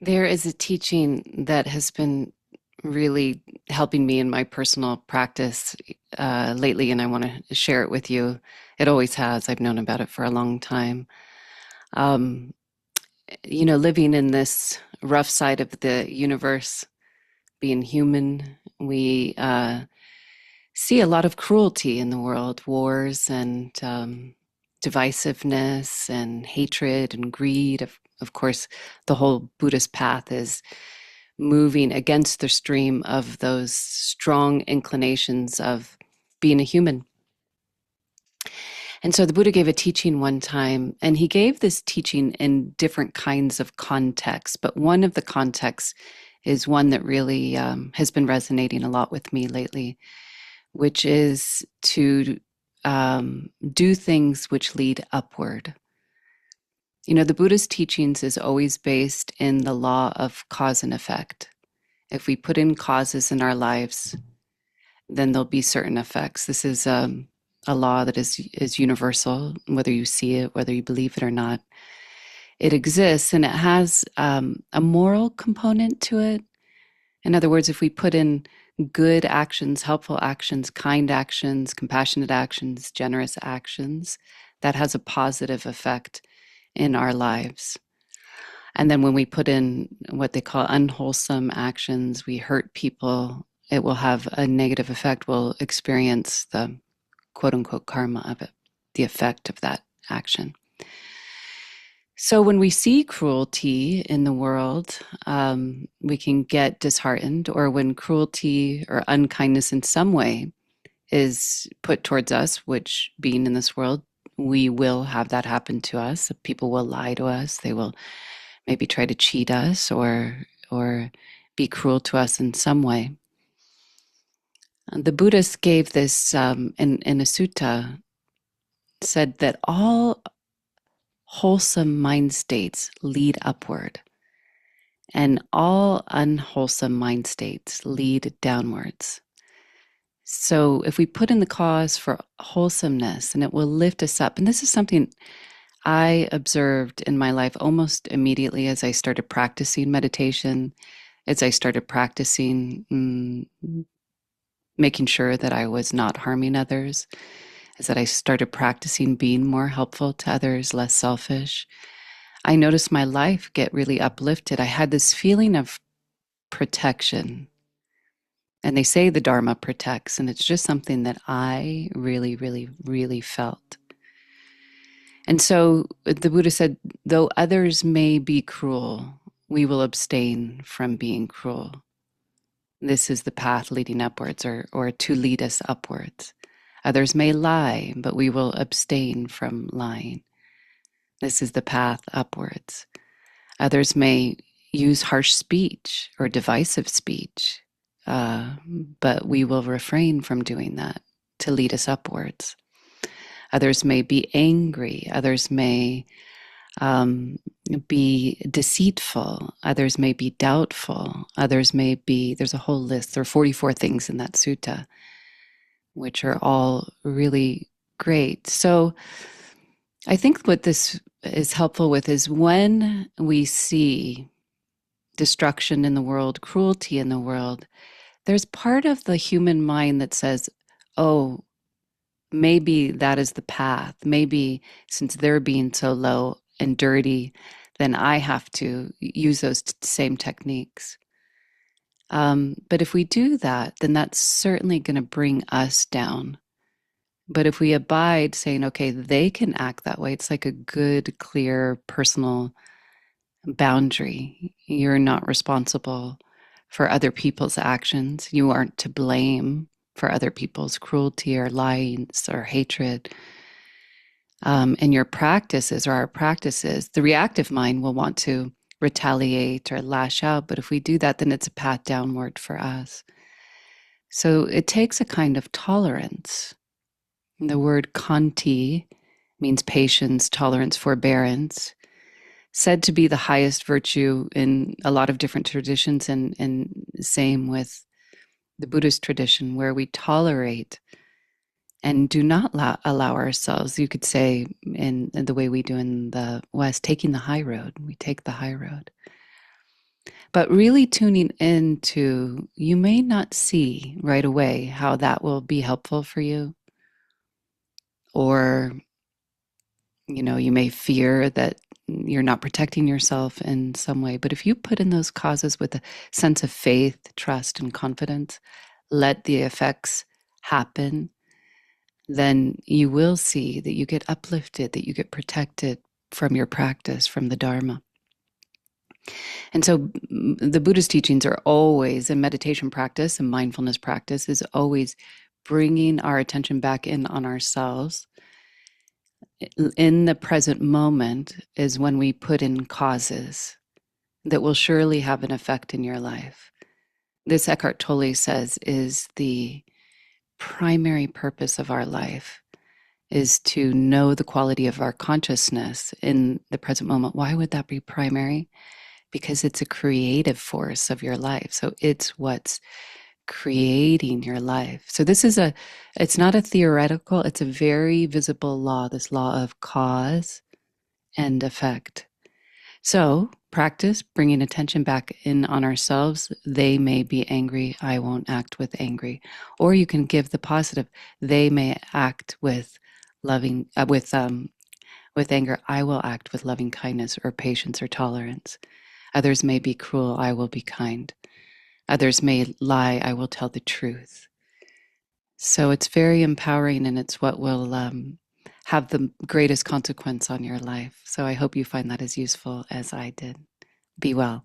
There is a teaching that has been really helping me in my personal practice lately, and I want to share it with you. It always has. I've known about it for a long time. Um, Living in this rough side of the universe, being human, we see a lot of cruelty in the world, wars and divisiveness and hatred and greed. Of course, the whole Buddhist path is moving against the stream of those strong inclinations of being a human. And so the Buddha gave a teaching one time, and he gave this teaching in different kinds of contexts. But one of the contexts is one that really has been resonating a lot with me lately, which is to do things which lead upward. The Buddha's teachings is always based in the law of cause and effect. If we put in causes in our lives, then there'll be certain effects. This is a law that is universal, whether you see it, whether you believe it or not. It exists, and it has a moral component to it. In other words, if we put in good actions, helpful actions, kind actions, compassionate actions, generous actions, that has a positive effect in our lives. And then when we put in what they call unwholesome actions, we hurt people, it will have a negative effect. We'll experience the quote unquote karma of it, the effect of that action. So when we see cruelty in the world, we can get disheartened, or when cruelty or unkindness in some way is put towards us, which being in this world, we will have that happen to us. People will lie to us. They will maybe try to cheat us or be cruel to us in some way. The Buddhists gave this in a sutta, said that all wholesome mind states lead upward, and all unwholesome mind states lead downwards. So if we put in the cause for wholesomeness, and it will lift us up. And this is something I observed in my life almost immediately as I started practicing meditation, as I started practicing making sure that I was not harming others, as that I started practicing being more helpful to others, less selfish. I noticed my life get really uplifted. I had this feeling of protection. And they say the Dharma protects, and it's just something that I really, really, really felt. And so the Buddha said, though others may be cruel, we will abstain from being cruel. This is the path leading upwards, or to lead us upwards. Others may lie, but we will abstain from lying. This is the path upwards. Others may use harsh speech or divisive speech, but we will refrain from doing that to lead us upwards. Others may be angry. Others may be deceitful. Others may be doubtful. Others may be, there's a whole list. There are 44 things in that sutta, which are all really great. So I think what this is helpful with is when we see destruction in the world, cruelty in the world, there's part of the human mind that says, oh, maybe that is the path. Maybe since they're being so low and dirty, then I have to use those same techniques. But if we do that, then that's certainly going to bring us down. But if we abide saying, okay, they can act that way, it's like a good, clear, personal boundary. You're not responsible for other people's actions. You aren't to blame for other people's cruelty or lies or hatred. And your practices or our practices, the reactive mind will want to retaliate or lash out. But if we do that, then it's a path downward for us. So it takes a kind of tolerance. The word khanti means patience, tolerance, forbearance, said to be the highest virtue in a lot of different traditions, and same with the Buddhist tradition, where we tolerate and do not allow ourselves, you could say, in the way we do in the West, taking the high road. We take the high road. But really tuning into, you may not see right away how that will be helpful for you, or you may fear that you're not protecting yourself in some way. But if you put in those causes with a sense of faith, trust, and confidence, let the effects happen, then you will see that you get uplifted, that you get protected from your practice, from the Dharma. And so the Buddhist teachings are always, in meditation practice and mindfulness practice, is always bringing our attention back in on ourselves. In the present moment is when we put in causes that will surely have an effect in your life. This, Eckhart Tolle says, is the primary purpose of our life, is to know the quality of our consciousness in the present moment. Why would that be primary? Because it's a creative force of your life. So it's what's creating your life. So it's not a theoretical, it's a very visible law, this law of cause and effect. So practice bringing attention back in on ourselves. They may be angry, I won't act with angry. Or you can give the positive. They may act with loving, with anger. I will act with loving kindness or patience or tolerance. Others may be cruel, I will be kind. Others may lie, I will tell the truth. So it's very empowering, and it's what will have the greatest consequence on your life. So I hope you find that as useful as I did. Be well.